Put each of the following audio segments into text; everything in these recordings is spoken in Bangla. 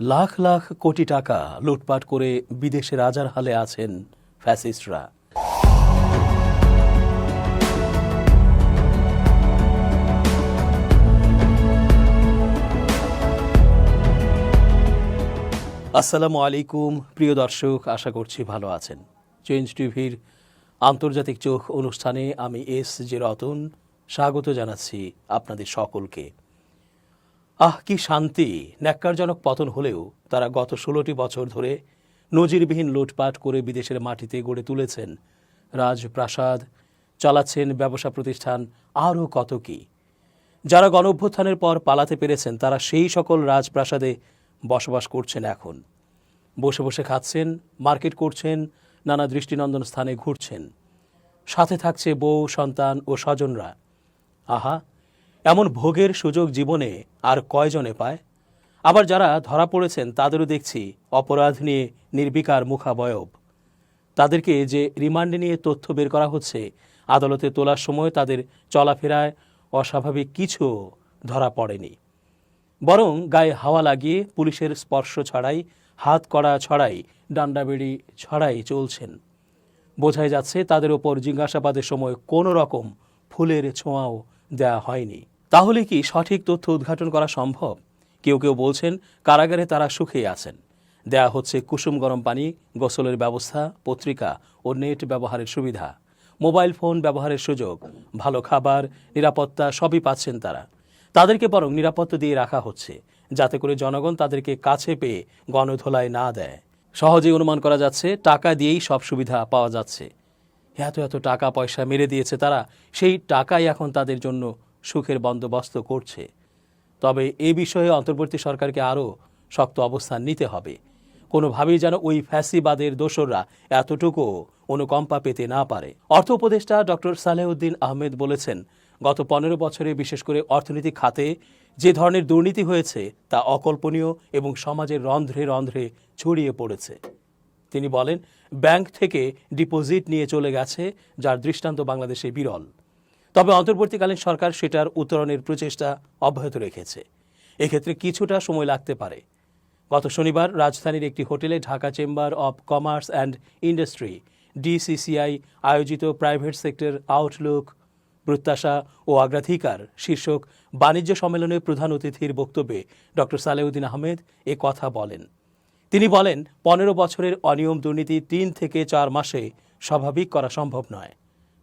লাখ লাখ কোটি টাকা লুটপাট করে বিদেশে রাজার হালে আছেন ফ্যাসিস্টরা। আসসালামু আলাইকুম প্রিয় দর্শক, আশা করছি ভালো আছেন। চেঞ্জ টিভির আন্তর্জাতিক চোখ অনুষ্ঠানে আমি এস.জে. রতন স্বাগত জানাচ্ছি আপনাদের সকলকে। কি শান্তি! ন্যাক্কারজনক পতন হলেও তারা গত 16টি বছর ধরে নজিরবিহীন লুটপাট করে বিদেশের মাটিতে গড়ে তুলেছেন রাজপ্রাসাদ, চালাচ্ছেন ব্যবসা প্রতিষ্ঠান, আরও কত কি। যারা গণঅভ্যুত্থানের পর পালাতে পেরেছেন তারা সেই সকল রাজপ্রাসাদে বসবাস করছেন। এখন বসে বসে খাচ্ছেন, মার্কেট করছেন, নানা দৃষ্টিনন্দন স্থানে ঘুরছেন। সাথে থাকছে বউ, সন্তান ও স্বজনরা। আহা, এমন ভোগের সুযোগ জীবনে আর কয়জনে পায়? আবার যারা ধরা পড়েছেন তাদেরও দেখছি অপরাধ নিয়ে নির্বিকার মুখাবয়ব। তাদেরকে যে রিমান্ডে নিয়ে তথ্য বের করা হচ্ছে, আদালতে তোলার সময় তাদের চলাফেরায় অস্বাভাবিক কিছু ধরা পড়েনি, বরং গায়ে হাওয়া লাগিয়ে পুলিশের স্পর্শ ছাড়াই, হাত কড়া ছড়াই, ডান্ডাবেড়ি ছড়াই চলছেন। বোঝাই যাচ্ছে তাদের ওপর জিজ্ঞাসাবাদের সময় কোনো রকম ফুলের ছোঁয়াও দেয়া হয়নি। তাহলে কি সঠিক তথ্য উদ্ঘাটন করা সম্ভব? কেউ কেউ বলছেন কারাগারে তারা সুখে আছেন, দেয়া হচ্ছে কুসুম গরম পানি, গোসলের ব্যবস্থা, পত্রিকা ও নেট ব্যবহারের সুবিধা, মোবাইল ফোন ব্যবহারের সুযোগ, ভালো খাবার, নিরাপত্তা সবই পাচ্ছেন তারা। তাদেরকে বরং নিরাপত্তা দিয়ে রাখা হচ্ছে যাতে করে জনগণ তাদেরকে কাছে পেয়ে গণধোলায় না দেয়। সহজেই অনুমান করা যাচ্ছে টাকা দিয়েই সব সুবিধা পাওয়া যাচ্ছে। এত এত টাকা পয়সা মেরে দিয়েছে তারা, সেই টাকাই এখন তাদের জন্য সুখের বন্দোবস্ত করছে। তবে এই বিষয়ে অন্তর্বর্তী সরকারকে আরও শক্ত অবস্থান নিতে হবে। কোনোভাবেই যেন ওই ফ্যাসিবাদের দোসররা এতটুকু অনুকম্পা পেতে না পারে। অর্থ উপদেষ্টা ডক্টর সালেহউদ্দিন আহমেদ বলেছেন, গত 15 বছরে বিশেষ করে অর্থনৈতিক খাতে যে ধরনের দুর্নীতি হয়েছে তা অকল্পনীয় এবং সমাজের রন্ধ্রে রন্ধ্রে ছড়িয়ে পড়েছে। তিনি বলেন, ব্যাংক থেকে ডিপোজিট নিয়ে চলে গেছে, যার দৃষ্টান্ত বাংলাদেশে বিরল। তবে অন্তর্বর্তীকালীন সরকার সেটার উত্তরণের প্রচেষ্টা অব্যাহত রেখেছে। এক্ষেত্রে কিছুটা সময় লাগতে পারে। গত শনিবার রাজধানীর একটি হোটেলে Dhaka chamber of commerce and industry DCCI আয়োজিত প্রাইভেট সেক্টর আউটলুক, প্রত্যাশা ও অগ্রাধিকার শীর্ষক বাণিজ্য সম্মেলনে প্রধান অতিথির বক্তব্যে ডক্টর সালেহউদ্দিন আহমেদ এ কথা বলেন। তিনি বলেন, 15 বছরের অনিয়ম দুর্নীতি 3 থেকে 4 মাসে স্বাভাবিক করা সম্ভব নয়।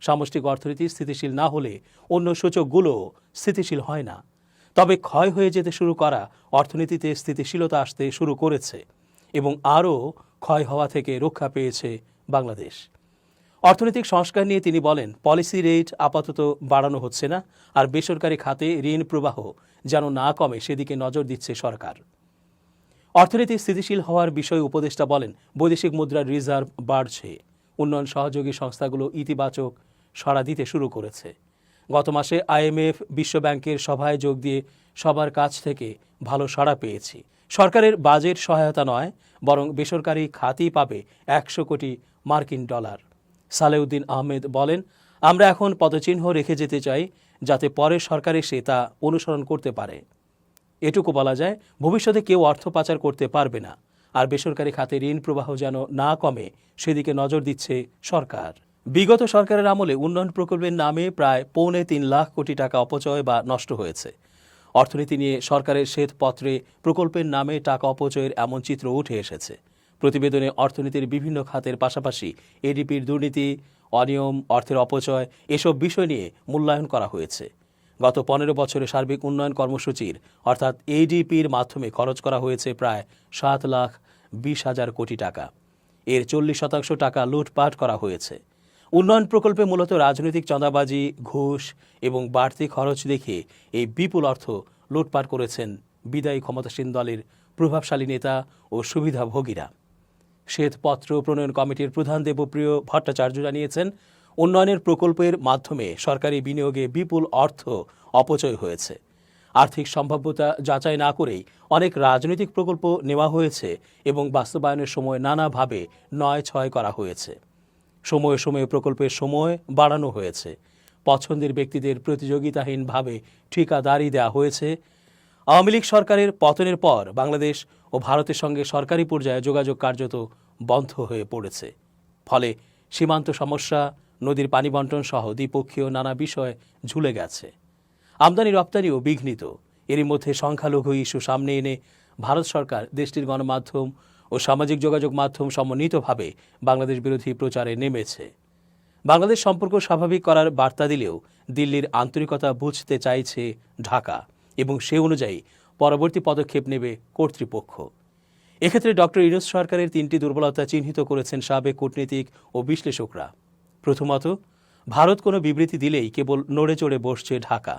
সামষ্টিক অর্থনীতি স্থিতিশীল না হলে অন্য সূচকগুলো স্থিতিশীল হয় না। তবে ক্ষয় হয়ে যেতে শুরু করা অর্থনীতিতে স্থিতিশীলতা আসতে শুরু করেছে এবং আরও ক্ষয় হওয়া থেকে রক্ষা পেয়েছে বাংলাদেশ। অর্থনৈতিক সংস্কার নিয়ে তিনি বলেন, পলিসি রেট আপাতত বাড়ানো হচ্ছে না, আর বেসরকারি খাতে ঋণ প্রবাহ যেন না কমে সেদিকে নজর দিচ্ছে সরকার। অর্থনীতি স্থিতিশীল হওয়ার বিষয়ে উপদেষ্টা বলেন, বৈদেশিক মুদ্রার রিজার্ভ বাড়ছে, উন্নয়ন সহযোগী সংস্থাগুলো ইতিবাচক সাড়া দিতে শুরু করেছে। গত মাসে IMF, বিশ্বব্যাংকের সভায় যোগ দিয়ে সবার কাছ থেকে ভালো সাড়া পেয়েছি। সরকারের বাজেট সহায়তা নয়, বরং বেসরকারি খাতই পাবে 100 কোটি মার্কিন ডলার। সালেহউদ্দিন আহমেদ বলেন, আমরা এখন পদচিহ্ন রেখে যেতে চাই যাতে পরের সরকার এসে তা অনুসরণ করতে পারে। এটুকু বলা যায়, ভবিষ্যতে কেউ অর্থ পাচার করতে পারবে না, আর বেসরকারি খাতে ঋণ প্রবাহ যেন না কমে সেদিকে নজর দিচ্ছে সরকার। বিগত সরকারের আমলে উন্নয়ন প্রকল্পের নামে প্রায় 3.25 লাখ কোটি টাকা অপচয় বা নষ্ট হয়েছে। অর্থনীতি নিয়ে সরকারের শ্বেতপত্রে প্রকল্পের নামে টাকা অপচয়ের এমন চিত্র উঠে এসেছে। প্রতিবেদনে অর্থনীতির বিভিন্ন খাতের পাশাপাশি ADPর দুর্নীতি, অনিয়ম, অর্থের অপচয় এসব বিষয় নিয়ে মূল্যায়ন করা হয়েছে। গত 15 বছরে সার্বিক উন্নয়ন কর্মসূচির অর্থাৎ ADPর মাধ্যমে খরচ করা হয়েছে প্রায় 7,20,000 কোটি টাকা। এর 40% টাকা লুটপাট করা হয়েছে। উন্নয়ন প্রকল্পে মূলত রাজনৈতিক চাঁদাবাজি, ঘুষ এবং বাড়তি খরচ দেখে এই বিপুল অর্থ লুটপাট করেছেন বিদায়ী ক্ষমতাসীন দলের প্রভাবশালী নেতা ও সুবিধাভোগীরা। শ্বেতপত্র প্রণয়ন কমিটির প্রধান দেবপ্রিয় ভট্টাচার্য জানিয়েছেন, উন্নয়নের প্রকল্পের মাধ্যমে সরকারি বিনিয়োগে বিপুল অর্থ অপচয় হয়েছে। আর্থিক সম্ভাব্যতা যাচাই না করেই অনেক রাজনৈতিক প্রকল্প নেওয়া হয়েছে এবং বাস্তবায়নের সময় নানাভাবে নয়-ছয় করা হয়েছে। সময়ে সময়ে প্রকল্পের সময় বাড়ানো হয়েছে। পছন্দের ব্যক্তিদের প্রতিযোগিতাহীনভাবে ঠিকাদারি দেওয়া হয়েছে। আওয়ামী লীগ সরকারের পতনের পর বাংলাদেশ ও ভারতের সঙ্গে সরকারি পর্যায়ে যোগাযোগ কার্যত বন্ধ হয়ে পড়েছে। ফলে সীমান্ত সমস্যা, নদীর পানি বণ্টন সহ দ্বিপক্ষীয় নানা বিষয় ঝুলে গেছে। আমদানি রপ্তানিও বিঘ্নিত। এরই মধ্যে সংখ্যালঘু ইস্যু সামনে এনে ভারত সরকার দেশটির গণমাধ্যম ও সামাজিক যোগাযোগ মাধ্যম সমন্বিতভাবে বাংলাদেশ বিরোধী প্রচারে নেমেছে। বাংলাদেশ সম্পর্ক স্বাভাবিক করার বার্তা দিলেও দিল্লির আন্তরিকতা বুঝতে চাইছে ঢাকা এবং সে অনুযায়ী পরবর্তী পদক্ষেপ নেবে কর্তৃপক্ষ। এক্ষেত্রে ডক্টর ইউনূস সরকারের 3টি দুর্বলতা চিহ্নিত করেছেন সাবেক কূটনীতিক ও বিশ্লেষকরা। প্রথমত, ভারত কোনো বিবৃতি দিলেই কেবল নড়ে চড়ে বসছে ঢাকা,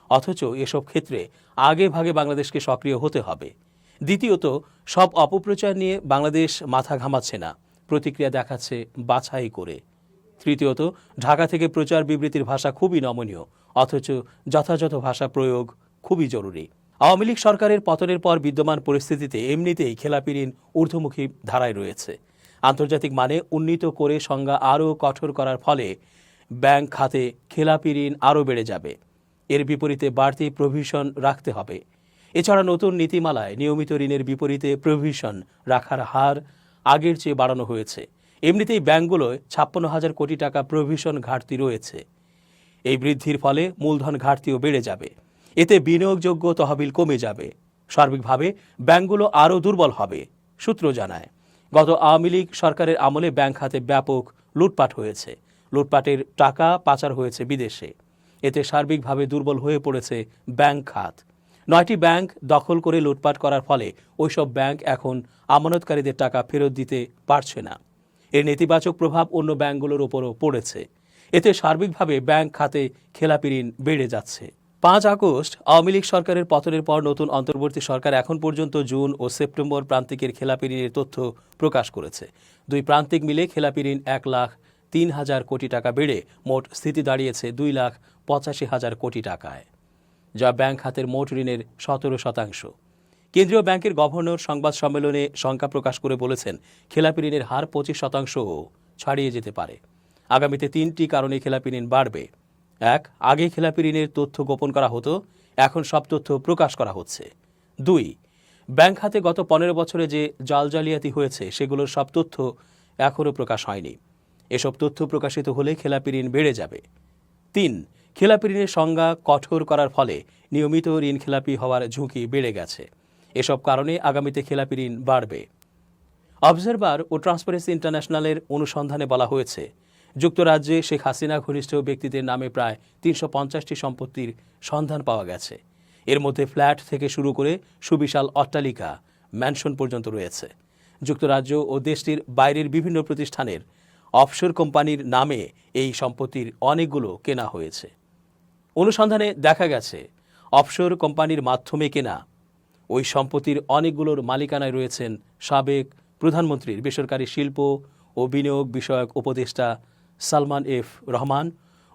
অথচ এসব ক্ষেত্রে আগে ভাগে বাংলাদেশকে সক্রিয় হতে হবে। দ্বিতীয়ত, সব অপপ্রচার নিয়ে বাংলাদেশ মাথা ঘামাচ্ছে না, প্রতিক্রিয়া দেখাচ্ছে বাছাই করে। তৃতীয়ত, ঢাকা থেকে প্রচার বিবৃতির ভাষা খুবই নমনীয়, অথচ যথাযথ ভাষা প্রয়োগ খুবই জরুরি। আওয়ামী লীগ সরকারের পতনের পর বিদ্যমান পরিস্থিতিতে এমনিতেই খেলাপি ঋণ ঊর্ধ্বমুখী ধারায় রয়েছে। আন্তর্জাতিক মানে উন্নীত করে সংজ্ঞা আরও কঠোর করার ফলে ব্যাংক খাতে খেলাপি ঋণ আরও বেড়ে যাবে। এর বিপরীতে বাড়তি প্রভিশন রাখতে হবে। এছাড়া নতুন নীতিমালায় নিয়মিত ঋণের বিপরীতে প্রভিশন রাখার হার আগের চেয়ে বাড়ানো হয়েছে। এমনিতেই ব্যাংকগুলোয় 56,000 কোটি টাকা প্রভিশন ঘাটতি রয়েছে। এই বৃদ্ধির ফলে মূলধন ঘাটতিও বেড়ে যাবে। এতে বিনিয়োগযোগ্য তহবিল কমে যাবে। সার্বিকভাবে ব্যাংকগুলো আরও দুর্বল হবে। সূত্র জানায়, গত আওয়ামী লীগ সরকারের আমলে ব্যাংক খাতে ব্যাপক লুটপাট হয়েছে। লুটপাটের টাকা পাচার হয়েছে বিদেশে। এতে সার্বিকভাবে দুর্বল হয়ে পড়েছে ব্যাংক খাত। 9টি ব্যাংক দখল করে লুটপাট করার ফলে ওইসব ব্যাংক এখন আমানতকারীদের টাকা ফেরত দিতে পারছে না। এর নেতিবাচক প্রভাব অন্য ব্যাংকগুলোর উপরও পড়েছে। এতে সার্বিকভাবে ব্যাংক খাতে খেলাপি ঋণ বেড়ে যাচ্ছে। 5 আগস্ট আওয়ামী লীগ সরকারের পতনের পর নতুন অন্তর্বর্তী সরকার এখন পর্যন্ত জুন ও সেপ্টেম্বর প্রান্তিকের খেলাপি ঋণের তথ্য প্রকাশ করেছে। দুই প্রান্তিক মিলে খেলাপি ঋণ 1,03,000 কোটি টাকা বেড়ে মোট স্থিতি দাঁড়িয়েছে 2,85,000 কোটি টাকায়, যা ব্যাংক খাতের মোট ঋণের 17%। কেন্দ্রীয় ব্যাংকের গভর্নর সংবাদ সম্মেলনে শঙ্কা প্রকাশ করে বলেছেন, খেলাপি ঋণের হার 25%ও ছাড়িয়ে যেতে পারে। আগামীতে 3টি কারণে খেলাপি ঋণ বাড়বে। 1, আগে খেলাপি ঋণের তথ্য গোপন করা হতো, এখন সব তথ্য প্রকাশ করা হচ্ছে। 2, ব্যাংক খাতে গত 15 বছরে যে জালিয়াতি হয়েছে সেগুলোর সব তথ্য এখনও প্রকাশ হয়নি। এসব তথ্য প্রকাশিত হলে খেলাপি ঋণ বেড়ে যাবে। 3, খেলাপি ঋণের সংজ্ঞা কঠোর করার ফলে নিয়মিত ঋণ খেলাপি হওয়ার ঝুঁকি বেড়ে গেছে। এসব কারণে আগামীতে খেলাপি ঋণ বাড়বে। অবজারভার ও ট্রান্সপারেন্সি ইন্টারন্যাশনালের অনুসন্ধানে বলা হয়েছে, যুক্তরাজ্যে শেখ হাসিনা ঘনিষ্ঠ ব্যক্তিদের নামে প্রায় 350টি সম্পত্তির সন্ধান পাওয়া গেছে। এর মধ্যে ফ্ল্যাট থেকে শুরু করে সুবিশাল অট্টালিকা, ম্যানশন পর্যন্ত রয়েছে। যুক্তরাজ্য ও দেশটির বাইরের বিভিন্ন প্রতিষ্ঠানের অফশোর কোম্পানির নামে এই সম্পত্তির অনেকগুলো কেনা হয়েছে। অনুসন্ধানে দেখা গেছে, অফশোর কোম্পানির মাধ্যমে কেনা ওই সম্পত্তির অনেকগুলোর মালিকানায় রয়েছেন সাবেক প্রধানমন্ত্রীর বেসরকারি শিল্প ও বিনিয়োগ বিষয়ক উপদেষ্টা সালমান এফ রহমান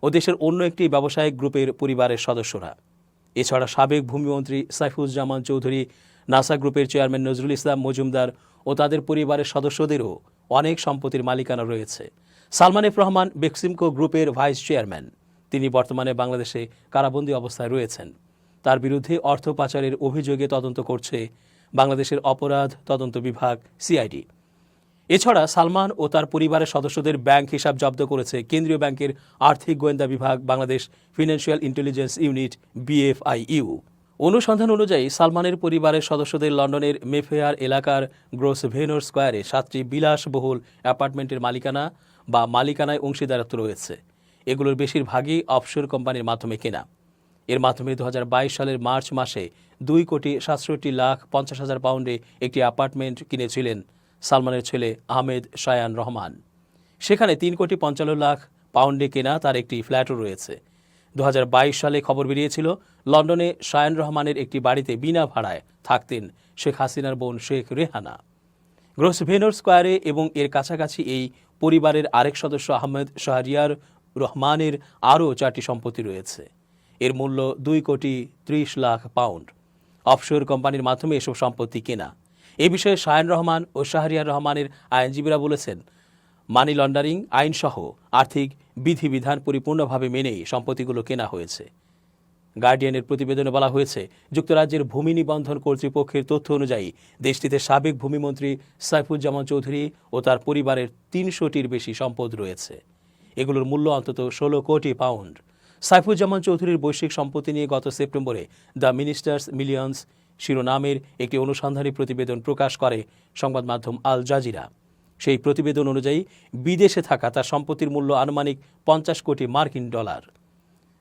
ও দেশের অন্য একটি ব্যবসায়িক গ্রুপের পরিবারের সদস্যরা। এছাড়া সাবেক ভূমিমন্ত্রী সাইফুজ্জামান চৌধুরী, নাসা গ্রুপের চেয়ারম্যান নজরুল ইসলাম মজুমদার ও তাদের পরিবারের সদস্যদেরও অনেক সম্পত্তির মালিকানা রয়েছে। সালমান এফ রহমান বেক্সিমকো গ্রুপের ভাইস চেয়ারম্যান। তিনি বর্তমানে বাংলাদেশে কারাবন্দী অবস্থায় রয়েছেন। তার বিরুদ্ধে অর্থ পাচারের অভিযোগে তদন্ত করছে বাংলাদেশের অপরাধ তদন্ত বিভাগ সিআইডি। এছাড়া সালমান ও তার পরিবারের সদস্যদের ব্যাংক হিসাব জব্দ করেছে কেন্দ্রীয় ব্যাংকের আর্থিক গোয়েন্দা বিভাগ, Bangladesh financial intelligence unit BFIU। অনুসন্ধান অনুযায়ী সালমানের পরিবারের সদস্যদের লন্ডনের মেফেয়ার এলাকার গ্রোসভেনর স্কোয়ারে 7টি বিলাসবহুল অ্যাপার্টমেন্টের মালিকানা বা মালিকানায় অংশীদারত্ব রয়েছে। এগুলোর বেশিরভাগই অফশোর কোম্পানির মাধ্যমে কেনা। এর মাধ্যমে 2022 সালের মার্চ মাসে 2,67,50,000 পাউন্ডে একটি অ্যাপার্টমেন্ট কিনেছিলেন সালমানের ছেলে আহমেদ শায়ান রহমান। সেখানে 3,55,00,000 পাউন্ডে কেনা তার একটি ফ্ল্যাটও রয়েছে। 2022 সালে খবর বেরিয়েছিল, লন্ডনে শায়ান রহমানের একটি বাড়িতে বিনা ভাড়ায় থাকতেন শেখ হাসিনার বোন শেখ রেহানা। গ্রোসভেনর স্কোয়ারে এবং এর কাছাকাছি এই পরিবারের আরেক সদস্য আহমেদ শাহরিয়ার রহমানের আরও 4টি সম্পত্তি রয়েছে। এর মূল্য 2,30,00,000 পাউন্ড। অফশোর কোম্পানির মাধ্যমে এসব সম্পত্তি কেনা। এ বিষয়ে শায়ান রহমান ও শাহরিয়ার রহমানের আইনজীবীরা বলেছেন, মানি লন্ডারিং আইনসহ আর্থিক বিধিবিধান পরিপূর্ণভাবে মেনেই সম্পত্তিগুলো কেনা হয়েছে। গার্ডিয়ানের প্রতিবেদনে বলা হয়েছে, যুক্তরাজ্যের ভূমি নিবন্ধন কর্তৃপক্ষের তথ্য অনুযায়ী দেশটিতে সাবেক ভূমিমন্ত্রী সাইফুজ্জামান চৌধুরী ও তার পরিবারের 300টির বেশি সম্পদ রয়েছে। এগুলোর মূল্য অন্তত 16 কোটি পাউন্ড। সাইফুজ্জামান চৌধুরীর বৈশ্বিক সম্পত্তি নিয়ে গত সেপ্টেম্বরে দ্য মিনিস্টার্স মিলিয়ন্স শিরোনামের একটি অনুসন্ধানী প্রতিবেদন প্রকাশ করে সংবাদ মাধ্যম আল জাজিরা। সেই প্রতিবেদন অনুযায়ী বিদেশে থাকা তার সম্পত্তির মূল্য আনুমানিক 50 কোটি মার্কিন ডলার।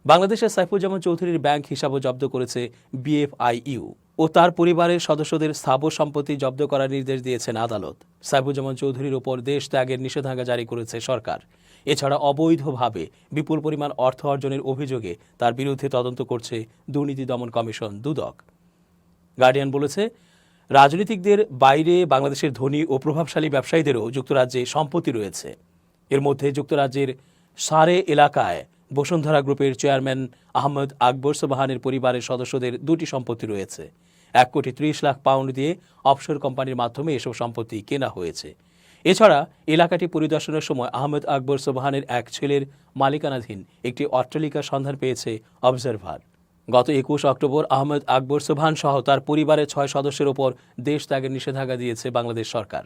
বাংলাদেশের সাইফুজ্জামান চৌধুরীর ব্যাংক হিসাবও জব্দ করেছে বিএফআইইউ ও তার পরিবারের সদস্যদের স্থাবর সম্পত্তি জব্দ করার নির্দেশ দিয়েছেন আদালত। সাইফুজ্জামান চৌধুরীর ওপর দেশ ত্যাগের নিষেধাজ্ঞা জারি করেছে সরকার। এছাড়া অবৈধভাবে বিপুল পরিমাণ অর্থ অর্জনের অভিযোগে তার বিরুদ্ধে তদন্ত করছে দুর্নীতি দমন কমিশন দুদক। গার্ডিয়ান বলেছে, রাজনীতিকদের বাইরে বাংলাদেশের ধনী ও প্রভাবশালী ব্যবসায়ীদেরও যুক্তরাজ্যে সম্পত্তি রয়েছে। এর মধ্যে যুক্তরাজ্যের সারে এলাকায় বসুন্ধরা গ্রুপের চেয়ারম্যান আহমেদ আকবর সোবহানের পরিবারের সদস্যদের 2টি সম্পত্তি রয়েছে। 1 কোটি 30 লাখ পাউন্ড দিয়ে অফশোর কোম্পানির মাধ্যমে এসব সম্পত্তি কেনা হয়েছে। এছাড়া এলাকাটি পরিদর্শনের সময় আহমেদ আকবর সোবহানের এক ছেলের মালিকানাধীন একটি অট্টালিকার সন্ধান পেয়েছে অবজারভার। গত 21 অক্টোবর আহমেদ আকবর সোবহান সহ তার পরিবারের 6 সদস্যের ওপর দেশ ত্যাগের নিষেধাজ্ঞা দিয়েছে বাংলাদেশ সরকার।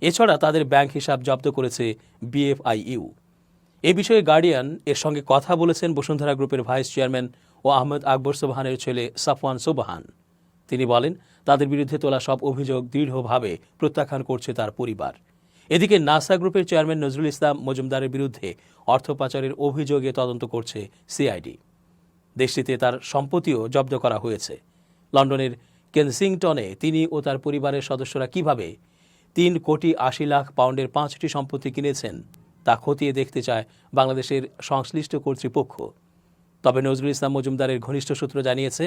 এছাড়া তাদের ব্যাংক হিসাব জব্দ করেছে বিএফআইইউ। এ বিষয়ে গার্ডিয়ান এর সঙ্গে কথা বলেছেন বসুন্ধরা গ্রুপের ভাইস চেয়ারম্যান ও আহমেদ আকবর সোবহানের ছেলে সাফওয়ান সোবহান। তিনি বলেন, তাদের বিরুদ্ধে তোলা সব অভিযোগ দৃঢ়ভাবে প্রত্যাখ্যান করছে তার পরিবার। এদিকে নাসা গ্রুপের চেয়ারম্যান নজরুল ইসলাম মজুমদারের বিরুদ্ধে অর্থ পাচারের অভিযোগে তদন্ত করছে সিআইডি। দেশটিতে তার সম্পত্তিও জব্দ করা হয়েছে। লন্ডনের কেনসিংটনে তিনি ও তার পরিবারের সদস্যরা কিভাবে 3 কোটি 80 লাখ পাউন্ডের 5টি সম্পত্তি কিনেছেন তা খতিয়ে দেখতে চায় বাংলাদেশের সংশ্লিষ্ট কর্তৃপক্ষ। তবে নজরুল ইসলাম মজুমদারের ঘনিষ্ঠ সূত্র জানিয়েছে,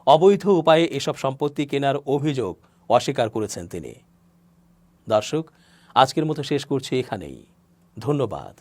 অবৈধ উপায়ে এসব সম্পত্তি কেনার অভিযোগ অস্বীকার করেছেন তিনি। দর্শক, আজকের মতো শেষ করছি এখানেই। ধন্যবাদ।